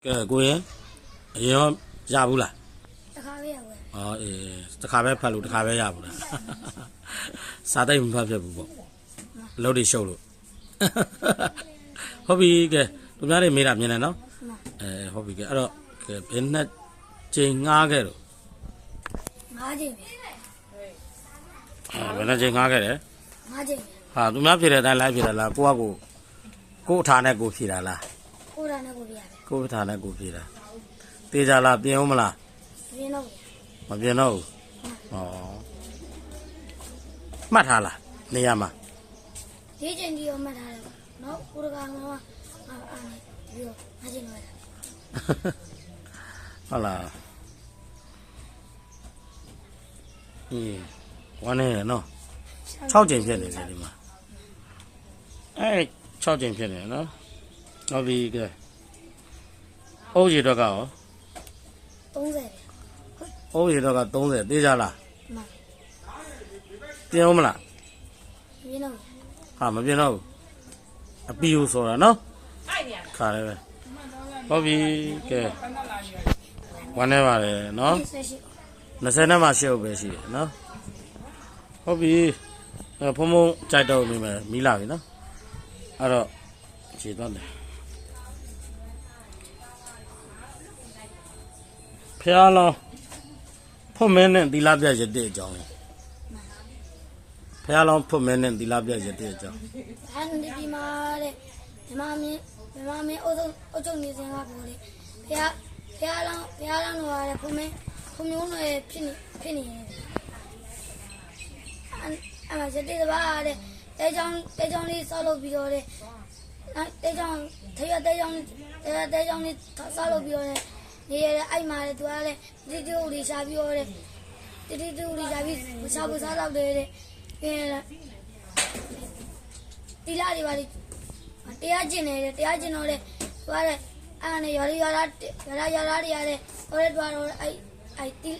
ကိုရင်အရင်ရဘူးလားတခါပဲရဘူးအော်အေးတခါပဲဖတ်လို့တခါပဲရဘူးလားစာတိတ်မဖတ်ဖြစ်ဘူးပေါ့အလုပ်တွေရှုပ်လို့ဟုတ်ပြီကဲသူများတွေမေးတာမြင်တယ်နော်ဟုတ်ပြီကဲအဲ့တော့ကဲဘယ်နှစ်ချိန်ငားခဲ့တော့၅ချိန်ပဲဘယ်နှစ်ချိန်ငားခဲ့တယ်၅ချိန်ဟာသူများဖြစ်တဲ့အတိုင်းလိုက်ဖြစ်တယ်လားကိုယ့်အထာနဲ့ကိုဖြည့်တာလားကိုယ်တာနဲ့ကိုပြရတယ်ကိုယ့်အထာနဲ့ကိုဖြည့်တာတေးကြလားပြင်ဦးမလားပြင်းတော့မပြင်တော့ဘူးဩမှတ်ထားလားနေရာမှာဒီချိန်ဒီရောမှတ်ထားတယ်နော်ကိုယ်ကမှအာပြီးတော့၅ချိန်တော့ဟုတ်လားဝမ်းနေရနော်6ချိန်ဖြစ်နေတယ်ဒီမှာ6ချိန်ဖြစ်နေနော်ဟုတ်ပြီကဲအုပ်ရီတော့ကရော30အုပ်ရီတော့က30သေးကြလားမှန်ပြင်အောင်မလားပြင်းတော့ဟာမပြင်တော့ဘူးအပီကိုဆိုတာနော်ခါတယ်ပဲဟုတ်ပြီကဲဝမ်းနေပါတယ်နော်20နဲ့မှ8ဟုတ်ပဲရှိတယ်နော်ဟုတ်ပြီဖုံဖုံကြိုက်တော့နေမယ်မီးလာပြီနော်အဲ့တော့ခြေသွားတယ်ဖျားလောင်းဖွတ်မင်းနဲ့သီလပြရတဲ့အကြောင်းဖျားလောင်းဖွတ်မင်းနဲ့သီလပြရတဲ့အကြောင်းဒီမှာတဲ့ဒီမှာမင်းအုပ်ချုပ်နေစဉ်ကပေါ်လေဖျားလောင်းတော့ရတယ်ဖွမျိုးနဲ့ဖြစ်နေတယ်အဲ့မှာရက်တဲ့ဘာတဲ့တဲချောင်းလေးဆောက်လုပ်ပြီးတော့တဲ့တဲချောင်းလေးဆောက်လုပ်ပြီးတော့နေရတဲ့အဲ့မှာလေသူကလေတိတိဦးလေးရှာပြီးတော့တဲ့တိတိဦးလေးရှာပြီးရှာဖို့စားတော့တယ်တဲ့ပြင်းလာတီလာတွေပါလေတရားကျင်နေတယ်တရားကျင်တော့လေသူကလေအဲ့နဲ့ရွာသားတွေရတယ်ဟိုလေတော့အဲ့တီ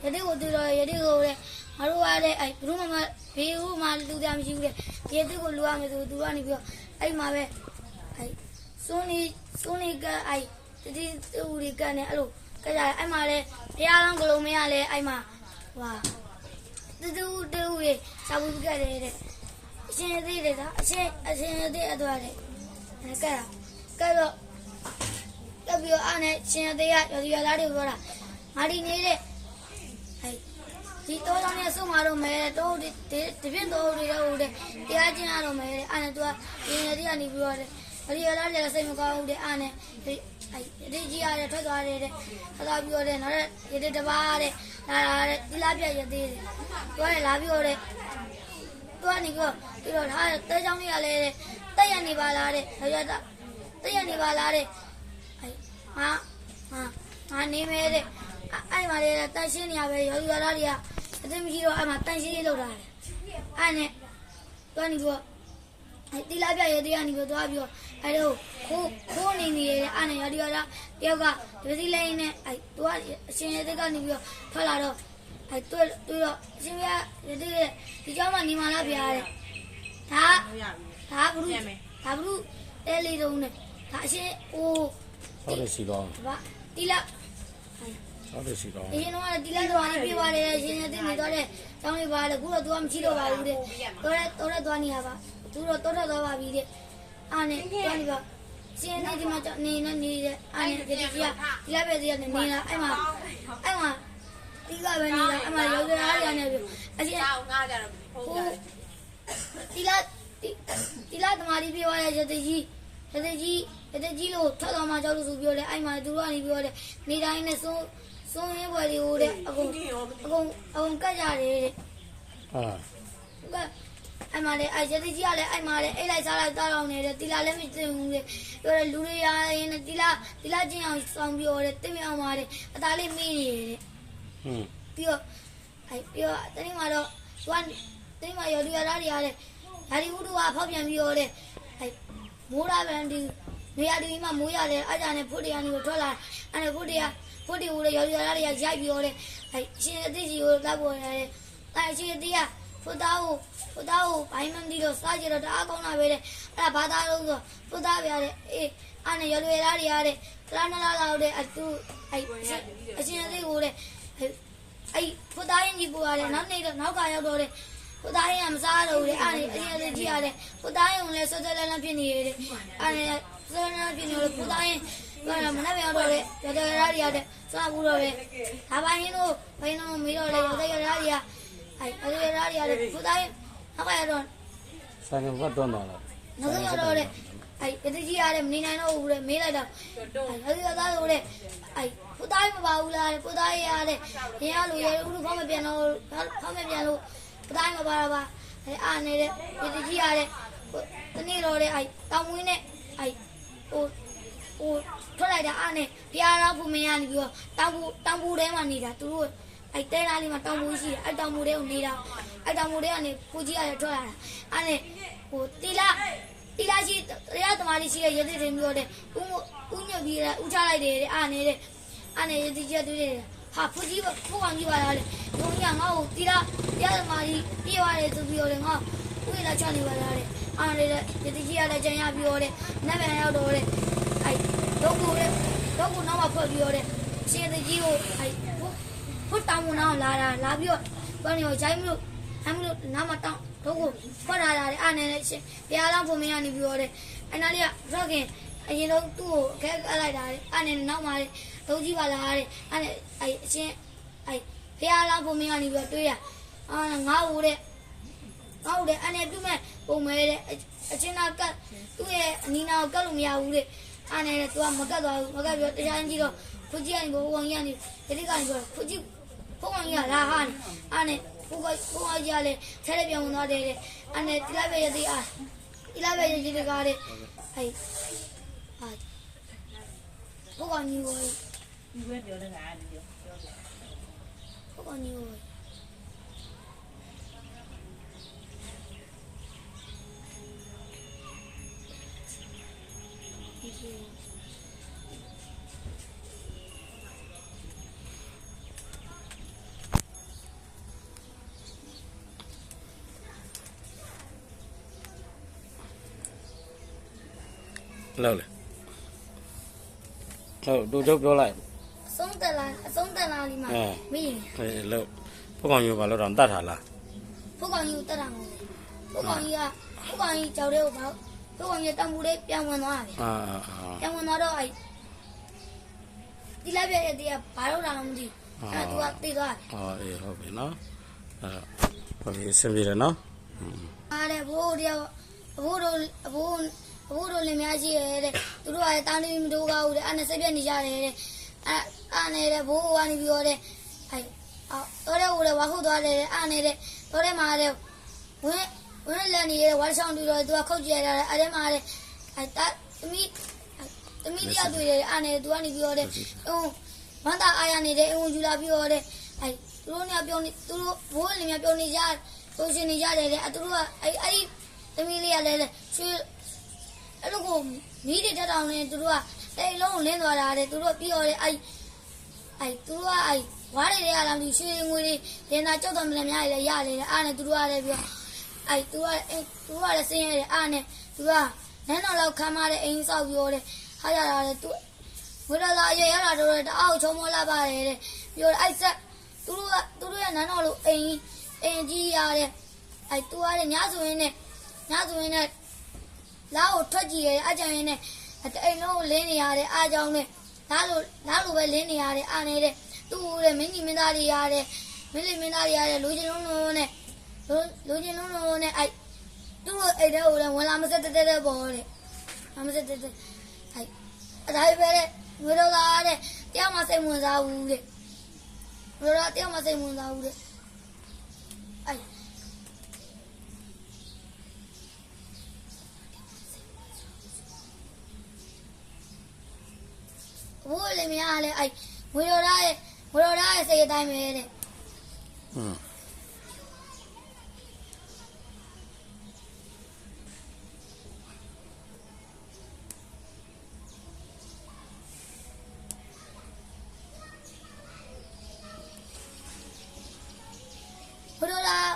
ရတဲ့ကိုတူတော့ရတဲ့ကိုလေငါတို့ကလည်းအဲ့ဘုမမဘေးဦးမှလူသားမရှိဘူးလေဒီသူကိုလူရမယ်ဆိုသူကနေပြီးတော့အဲ့မှာပဲအဲ့စွန်းနေကအဲ့ဒီတူရီကနေအဲ့လိုကြကြအဲ့မှာလေဘုရားလောင်းကလုံးမရလေအဲ့မှာဟွာတူရီစာဘူးကြတယ်တဲ့အရှင်ရသေးတယ်ကအရှင်ရသေးအတော့တယ်ကဲတော့ကပြီးတော့အဲ့နဲ့ရှင်ရသေးရရွာသားတွေပြောတာငါဒီနေတဲ့အဲ့ဒီတော့ကြောင့်လည်းဆုံးမတော့မယ်တော့ဒီပြင်းတော့တွေတော့တရားကျင့်ရတော့မယ်အဲ့နဲ့သူကဒီနေရာကနေပြီးတော့ဒီရလာလည်းစိတ်မကောင်းဘူးတဲ့အဲ့နဲ့ဒီကြီးရတဲ့ထွက်သွားတယ်တဲ့ထွက်သွားပြီးတော့တဲ့နောက်တဲ့ဒီတပါးတဲ့လာတဲ့ဒီလားပြရသေးတယ်သူကလည်းလာပြီးတော့တဲ့သူကနေပြီးတော့ထားတဲချောင်းလေးကလည်းတက်ရနေပါလားတဲ့ရရတက်ရနေပါလားတဲ့ငါနေမယ်တဲ့အဲ့မှာလေတန်ရှင်းနေရပဲရော်သားတွေကအသိမရှိတော့အဲ့မှာတန်ရှင်းလေးလောက်တာလေအဲ့နဲ့တွားနေပြီးတော့တီလာပြရသေးကနေပြီးတော့ပြီးတော့အဲ့တော့ခိုးနေနေတယ်အဲ့နဲ့ရော်သားတယောက်ကဒီစည်းလိန်နဲ့အဲ့သူကအရှင်ရသေးကနေပြီးတော့ထွက်လာတော့အဲ့တွေ့တော့အရှင်ရသေးဒီเจ้าမနေမလားဗျာတဲ့ဒါဘုတဲလေးတုံးနဲ့ဒါအရှင်ဟုတ်တယ်စီကောင်းတီလာဟုတ်တယ်စီကောင်းအရင်တော့တီလာတော့နေပြပါတယ်ရှင်ရသေးနေတော့တဲ့တောင်းလေးပါလေခုတော့ तू ကမရှိတော့ပါဘူးတဲ့တော့သွားနေရပါသူတော့တော်တော့ပါပြီတဲ့အားနဲ့သွားနေပါရှင်နေဒီမှာနေနေတဲ့အားနဲ့ဒီလာပဲစီကနေလာအဲ့မှာတီးကပဲနေတာအဲ့မှာရောစရာတွေနဲ့အရှင်ငါကြတော့ဟုတ်တီလာတမားလေးပြသွားတဲ့ရတဲ့ကြီးလို့ထွက်သွားမှကြောက်လို့ဆိုပြောတယ်အဲ့မှာသူတို့ကနေပြောတယ်နေတိုင်းနဲ့ဆုံးရင်းပွဲတွေကိုတဲ့အကုန်ကတ်ကြတယ်တဲ့ဟာအဲ့မှာလေအဲ့ရတဲ့ကြီးကလည်းအဲ့မှာလေအိတ်လိုက်စားလိုက်တောင်းနေတယ်တီလာလည်းမသိဘူးလေပြောတယ်လူတွေရရင်တီလာချင်းအောင်ဆောင်ပြောတယ်တိမအောင်ပါတယ်အသားလေးမေးနေတယ်တဲ့ပြီးတော့တနေ့မှာတော့တနေ့မှာရော်ဒီရသားတွေရတယ်ဒါဒီဥဒ္ဓဝါဖောက်ပြန်ပြီးတော့တဲ့မိုးလာပြန်ဒီနေရာဒီမှာမိုးရတယ်အားကြနဲ့ဖို့တရားနေကိုထွက်လာအဲ့ဒါဖို့တရားကိုလည်းရော်ဒီရသားတွေကရိုက်ပြီးတော့တဲ့ရှင်အသိကြီးကိုလက်ပေါ်ရတယ်အဲ့ရှင်အသိကဖို့သားကိုဘိုင်းမန်ဒီတော့စားကြတော့တအားကောင်းတာပဲတဲ့အဲ့ဒါဘာသာလို့ဆိုဖို့သားပြရတယ်အေး အားနဲ့ရလွယ်သားတွေရတယ်လာနလာလာတဲ့အတူအရှင်အသေးကိုတဲ့ဖုသားရင်ကြီးပူရတယ်နောက်နေ့တော့နောက်ကရောက်တော့တဲ့ဖုသားရင်ကမစားတော့ဘူးတဲ့အားနဲ့အရှင်အသေးကြီးရတယ်ဖုသားရင်လည်းစောစောလန်းလန်းဖြစ်နေရတယ်အားနဲ့စောလန်းလန်းဖြစ်နေလို့ဖုသားရင်မနေ့ကတော့လေရတဲ့ရာတွေရတဲ့စားဘူးတော့ပဲဒါပိုင်းတို့ဘိန်းတို့မေးတော့လေရတဲ့ရာတွေကအဲ့ဒီရာတွေရတယ်ဖုသားရင်နောက်ကရောက်တော့ ဆိုင်ကတွန်းတော့လား နောက်ဆုံးတော့လေတတိရတယ်မနေနိုင်တော့ဘူးလေမေးလိုက်တော့အဲ့ဒီသားတို့လေဖုသားမပါဘူးလားဖုသားရရတယ်ရရလို့ရဥလူဖောင်းမပြန်တော့ဖောင်းမပြန်လို့ဖုသားမပါတော့ပါအားနေတဲ့တတိရတယ်တနေ့တော့လေတောင်မွေးနဲ့ဟိုထွက်လိုက်တာအားနဲ့ပြားတော့ဘူးမရနေပြီးတော့တောင်ပူထဲမှာနေတာသူတို့တဲသားလေးမှာတောင်ပူရှိတယ်အဲ့တောင်ပူထဲကိုနေတာအဲ့တောင်ပူထဲကနေပူကြီးရတယ်ထွက်လာတာအားနဲ့တီလာရှိတရားသမားလေးရှိတဲ့ရသေးတယ်မျိုးတဲ့ဦးညွတ်ပြီးဦးချလိုက်တယ်အားနဲ့ရသေးချက်တွေ့တယ်ဟာဖူကြီးဖူကောင်ကြီးပါလားလေဘုံကြီးငါ့ကိုတီလာတရားသမားကြီးပြေးသွားတယ်ဆိုပြီးတော့ငါဦးရလာချနေပါလားတဲ့အားနဲ့ရသေးကြီးရတဲ့ကြံရပြီးတော့တဲ့နတ်ပြန်ရောက်တော့တဲ့တော့ကိုနောက်မှဖွက်ပြီးတော့တဲ့ရှင်သေးကြီးကိုဖုတ်တောင်းမနာလာပြီးတော့ဘာနေကိုဂျိုင်းမလို့နားမတောင်းတော့ကိုဖွက်လာတယ်အားနဲ့ရှင်ပြားလောင်းဖို့မရနေပြီးတော့တဲ့အနာလေးကရော့ခင်အရင်တော့သူ့ကိုခဲလိုက်တာအားနဲ့နောက်မှတော့ကြီးပါလားတဲ့အားနဲ့အရှင်ပြားလောင်းဖို့မရနေပြီးတော့တွေးရငါ့ကိုတဲ့အနေပြုမဲ့ပုံမဲတဲ့အချင်းနာကသူ့ရဲ့အနီနာကိုကတ်လို့မရဘူးတဲ့အားနဲ့သူကမကတ်သွားဘူးမကတ်ပြီးတရားကြီးတော့ဖူကြီးကနေဘဝကြီးကနေဒီကနေပြောဖူကြီးဖုန်းကြီးကလာဟာနေအားနဲ့ဖုန်းကြီးကလည်းဆဲရပြောင်းသွားတယ်တဲ့အားနဲ့ဒီလိုက်ပဲရသေးအားဒီလိုက်ပဲရကြီးတကားတဲ့ဖုန်းကြီးကိုဒီဘက်ပြောတဲ့ငါဒီပြောဖုန်းကြီးကိုလောက်လေဟုတ်တို့ချုပ်ပြောလိုက် အဆုံးတက်လာလေးမှာမင်းလောက်ဖုတ်ကောင်ကြီးဘာလို့တော့တတ်ထားလား ဖုတ်ကောင်ကြီးကိုတက်တာမဟုတ်ဘူးဖုတ်ကောင်ကြီးကြောက်တဲ့ကိုပေါ့ဖုတ်ကောင်ကြီးတောင်ပူလေးပြန်ဝင်သွားတယ်ပြန်ဝင်သွားတော့ဒီလိုက်ပြရဲ့တည်းကဘာလို့လာမှမသိအဲ့သူကသိသွားတယ်အေးဟုတ်ပြီနော်ဟုတ်ပြီအဆင်ပြေတယ်နော်အားတယ်ဘိုးတို့လင်များရှိရဲတဲ့သူတို့ကတောင်းတမတိုးကောက်ဦးတဲ့အဲ့နဲ့စိတ်ပြက်နေကြတယ်တဲ့အဲ့နဲ့ဘိုးကနေပြီးတော့တဲ့တော့တဲ့ဟိုလေဝါခုတ်သွားတယ်အဲ့နဲ့တဲ့တော့တဲ့မှာတဲ့ဝင်းလက်နေရဲဝါဆောင်တူတော့သူကခုတ်ကြရတာအဲ့ထဲမှာတဲ့သမီးတရားတွေ့တယ်အဲ့နဲ့သူကနေပြီးတော့တဲ့မန္တာအားရနေတဲ့အင်ယူလာပြီးတော့တဲ့သူတို့ကပြောနေသူတို့ဘိုးလင်များပြောနေကြဆိုရှင်နေကြတယ်တဲ့သူတို့ကအဲ့ဒီသမီးလေးကလည်းရွှေအဲ့လိုကိုမီးတွေတက်တောင်နေသူတို့ကတိတ်လုံးလင်းသွားတာတဲ့သူတို့ပြီးတော့တဲ့သူတို့ကဝါးတွေရလာပြီးရွှေငွေတွေရင်သာကြောက်တော်မလည်းများလည်းရတယ်တဲ့အားနဲ့သူတို့ကလည်းပြီးတော့သူကလည်းဆင်းရဲတယ်အားနဲ့သူကနန်းတော်လောက်ခမ်းမတဲ့အိမ်ဆောက်ပြီးတော့တဲ့ဟာရတာတဲ့သူဝိရလာရရတာတော့တအားချုံမောလာပါတယ်တဲ့ပြီးတော့ဆက်သူတို့ရဲ့နန်းတော်လိုအိမ်ကြီးရတဲ့သူကလည်းညဆိုရင်နဲ့လာကိုထွက်ကြည့်ရဲအကြောင်းရင်းနဲ့အိမ်လုံးကိုလင်းနေရတဲ့အားကြောင့်နဲ့လာလို့ပဲလင်းနေရတဲ့အားနေတဲ့သူ့ရဲ့မင်းကြီးမင်းသားတွေရတဲ့မင်းလေးမင်းသားတွေရတဲ့လူချင်းလုံးနဲ့သူတို့အိမ်ထဲကိုလည်းဝင်လာမစက်တဲ့ပေါ်တဲ့မစက်တဲ့အဲ့ဒါပဲတဲ့ဝိရောလာတဲ့တရားမစိတ်ဝင်စားဘူးတဲ့ဝိရောတရားမစိတ်ဝင်စားဘူးတဲ့ဘိုးလည်းမရလေဝေရော်ရဲ့စိတ်အတိုင်းပဲတဲ့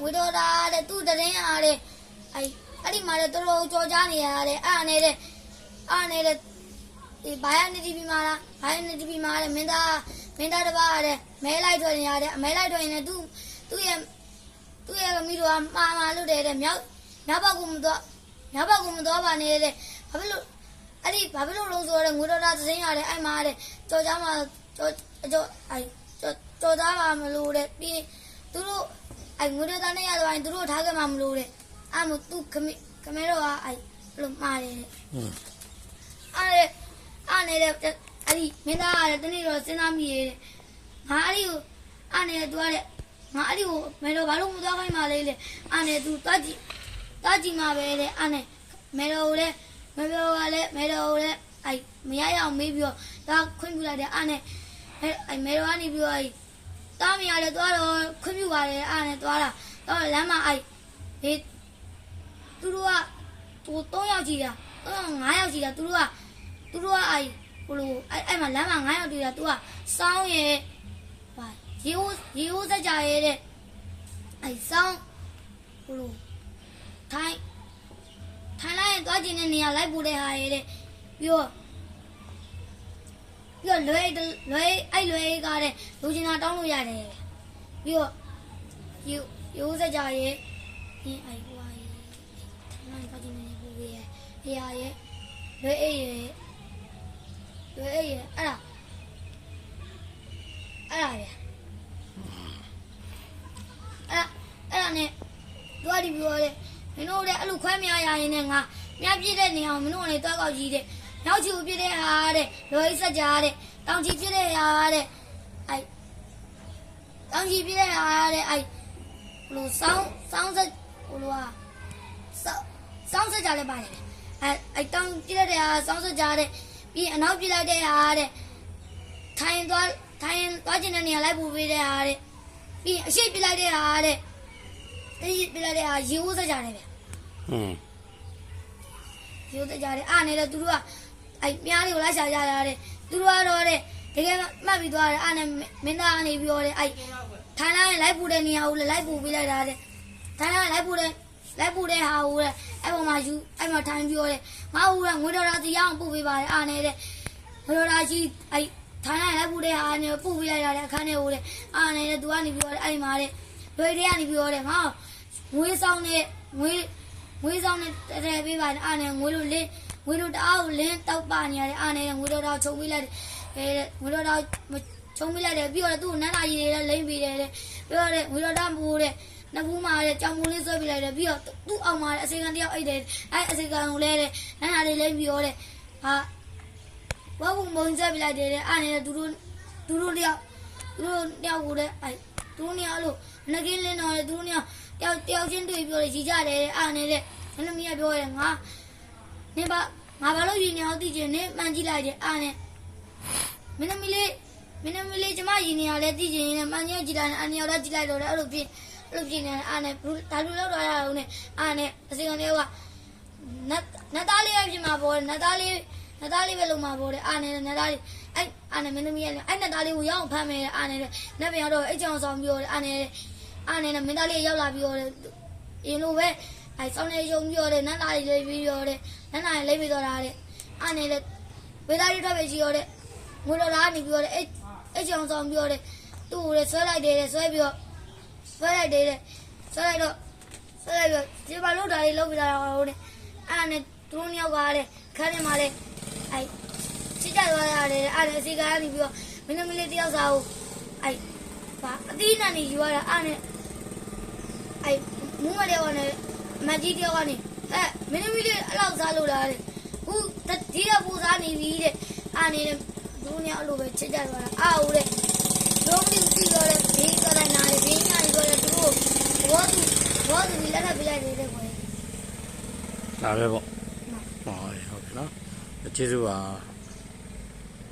ဝေရော်တဲ့သူ့တရင်အားတဲ့အဲ့ဒီမှာလည်းတော်တော်ကြော်ကြားနေရတဲ့အားနေတဲ့ ဘာရနေတီဗီမှာလားဘာရနေတီဗီမှာလည်းမင်းသားတစ်ပါးရတယ်မဲလိုက်ထွက်နေရတယ်မဲလိုက်ထွက်နေတယ်သူ့ရဲ့မိတို့ကမှာလို့တယ်တဲ့မြောက်ဘက်ကမသွားပါနဲ့တဲ့ဘာဖြစ်လို့လုံးဆိုတော့ငွေတော်သားသိန်းရတယ်အဲ့မှာတဲ့ကြော်သားမှာကြော်သားမှာမလို့တဲ့ပြီးသူတို့အဲ့ငွေတော်သားနဲ့ရတော့သူတို့ထားခဲ့မှာမလို့တဲ့အဲ့မို့သူခမဲတော့အဲ့လိုမှားတယ်တဲ့အဲ့နေတဲ့အဲ့ဒီမင်းသားကတနေ့တော့စဉ်းစားမိရဲ့ငါအဲ့ဒီကိုအဲ့နေတဲ့သူကတဲ့ငါအဲ့ဒီကိုမဲတော့ဘာလို့မသွားခိုင်းပါလဲလေအဲ့နေသူတွားကြည့်မှာပဲတဲ့အဲ့နေမဲတော်ကိုလည်းမဲတော်ကလည်းမဲတော်ကိုလည်းအဲ့မရရအောင်မေးပြီးတော့ဒါခွင့်ပြုလိုက်တယ်အဲ့နေအဲ့မဲတော်ကနေပြီးတော့အဲ့တားမရလေသွားတော့ခွင့်ပြုပါတယ်အဲ့နေသွားတာတော့လမ်းမှာအဲ့ဒီသူတို့ကသူ3ယောက်ကြီးတာ5ယောက်ကြီးတာသူတို့ကအဲ့ဟိုလိုအဲ့မှာလမ်းမှာ9ယောက်တွေ့တာသူကစောင်းရဲ့ဟာရေဦးစကြရဲ့တဲ့အဲ့စောင်းဟိုလိုထိုင်လိုက်ရင်သွားကျင်တဲ့နေရာလိုက်ပို့တဲ့ဟာရဲ့တဲ့ပြီးတော့လွယ်ကတဲ့လူကျင်တာတောင်းလို့ရတယ်ပြီးတော့ရေဦးစကြရဲ့ဒီအဲ့ဟိုဟာရဲ့ထိုင်လိုက်သွားကျင်တဲ့နေပို့ရဲ့နေရာရဲ့လွယ်ရဲ့အဲ့ဒါနဲ့တွားဒီပြောတယ်မင်းတို့လည်းအဲ့လိုခွဲမရရရင်လည်းငါမြပြည့်တဲ့နေအောင်မင်းတို့လည်းတွားကောက်ကြီးတဲ့နောက်ချီကိုပြည့်တဲ့ဟာတဲ့လွယ်စက်ကြတဲ့တောင်ချီပြည့်တဲ့ဟာတဲ့အဲ့တောင်ချီပြည့်တဲ့ဟာတဲ့အဲ့လိုစောင်းစက်ဟိုလိုဟာစောင်းစက်ကြလည်းပါတယ်အဲ့တောင်ပြည့်တဲ့ဟာစောင်းစက်ကြတဲ့ပြီးအနောက်ပြလိုက်တဲ့ဟာတဲ့ထိုင်သွားကျင်တဲ့နေရာလိုက်ပို့ပေးတဲ့ဟာတဲ့ပြီးအရှိပြလိုက်တဲ့ဟာတဲ့ပြလိုက်တဲ့ဟာရေဦးစကြတယ်ဗျရေဦးစကြတယ်အားနေတယ်သူတို့ကအဲ့မြားတွေကိုလိုက်ရှာကြတာတဲ့သူတို့ကတော့တဲ့တကယ်မှတ်ပြီးသွားတယ်အားနေမင်းသားကနေပြောတယ်အဲ့ထိုင်လိုက်လိုက်ပို့တဲ့နေရာကိုလိုက်ပို့ပေးလိုက်တာတဲ့ထိုင်လိုက်ပို့တဲ့ဟာကိုတဲ့အဲ့ပေါ်မှာအဲ့မှာထိုင်ပြောတယ်ငါ့ဦးကငွေတော်သားစီရအောင်ပို့ပေးပါတယ်အားနေတဲ့ငွေတော်သားကြီးအဲ့ထိုင်လိုက်ပို့တဲ့ဟာနေပို့ပေးလိုက်တာတဲ့အခန်းထဲကိုတဲ့အားနေတဲ့သူကနေပြောတယ်အဲ့မှာတဲ့လွယ်တဲ့ကနေပြောတယ်ငါငွေဆောင်နဲ့တဲပေးပါတယ်အားနေငွေလိုတအားကိုလင်းတောက်ပါနေရတယ်အားနေတဲ့ငွေတော်သားချုပ်ပေးလိုက်တယ်ငွေတော်သားချုံပေးလိုက်တယ်ပြီးတော့သူ့နန်းလာကြီးတွေလိမ့်ပေးတယ်ပြီးတော့ငွေတော်သားမိုးတဲ့နှစ်ဘူးမှာတဲ့ကြောင်မိုးလေးဆွဲပြလိုက်တယ်ပြီးတော့သူ့အောင်မှာအစေခံတယောက်အိတ်တယ်အဲ့အစေခံကိုလဲတဲ့နန်းလာလေးလိမ့်ပြီးတော့တဲ့ဟာဝါဘူးမုံဆွဲပြလိုက်တယ်အားနေတဲ့သူတို့တယောက်ကိုတဲ့အဲ့သူတို့နှစ်ယောက်လို့ငကင်းလင်းတော့သူတို့နှစ်ယောက်တယောက်ချင်းတွေ့ပြောတယ်ကြီးကြတယ်အားနေတဲ့နန်းမီးကပြောတယ်ငါဘာလို့ရင်းနေအောင်သိချင်နေမှန်ကြည့်လိုက်တယ်အားနဲ့မင်းသမီးလေးကျမရင်းနေရလဲသိချင်နေမှန်ကြည့်လိုက်တယ်အန်ယောက်တော့ကြည့်လိုက်တော့တယ်အဲ့လိုဖြစ်နေအားနဲ့ဒါလူလောက်တော့ရအောင်နဲ့အားနဲ့အစီကံတွေကနတ်သားလေးပဲဖြစ်မှာပေါ့နတ်သားလေးပဲလုံမှာပေါ့တဲ့အားနဲ့နတ်သားလေးအဲ့အားနဲ့မင်းသမီးကအဲ့နတ်သားလေးကိုရောက်ဖမ်းမယ်အားနဲ့နတ်ပြန်တော့အဲ့ကြောင်ဆောင်ပြောတယ်အားနဲ့မင်းသားလေးရောက်လာပြီးတော့အင်းလိုပဲအဲ့ဆောင်းနေရုံပြောတယ်နတ်သားလေးလေးပြီးပြောတယ်နတ်သားလေးလေးပြီးတော့တာတဲ့အားနဲ့လေဝေသားလေးထွက်ပဲကြီးရောတဲ့ငွေတော်သားနေပြောတယ်အဲ့ကြောင်ဆောင်ပြောတယ်သူ့ကိုလည်းဆွဲလိုက်တယ်ဆွဲပြီးတော့ဆွဲလိုက်တော့ဒီဘာလို့ဒါလေးလုပ်ပြတာလဲတဲ့အဲ့နဲ့သူတို့ယောက်ကတဲ့ခန်းထဲမှာလေအဲ့ချစ်ကြသွားရတယ်အဲ့ဒါအစီကားကနေပြီးတော့မင်းသမီးလေးတယောက်စာကိုအဲ့ဘာအသီးနှံနေယူရတာအဲ့နဲ့အဲ့မူးမတဲ့ကနေမကြီးတယောက်ကနေအဲ့မင်းသမီးလေးအဲ့လောက်စားလို့လားတဲ့ခုဒီကပူစားနေပြီတဲ့အဲ့နေတဲ့သူတို့ယောက်အဲ့လိုပဲချစ်ကြသွားတာအားဦးတဲ့လုံးပြီးပြီးတော့လေဘေးကတိုင်းနာလေဘေးညာကြီးတော့လေသူတို့ဘောသူလက်ထပ်ပြလိုက်တယ်ကွယ် ဒါပဲပေါ့ဟုတ်ကဲ့နော်ကျေးဇူးပါ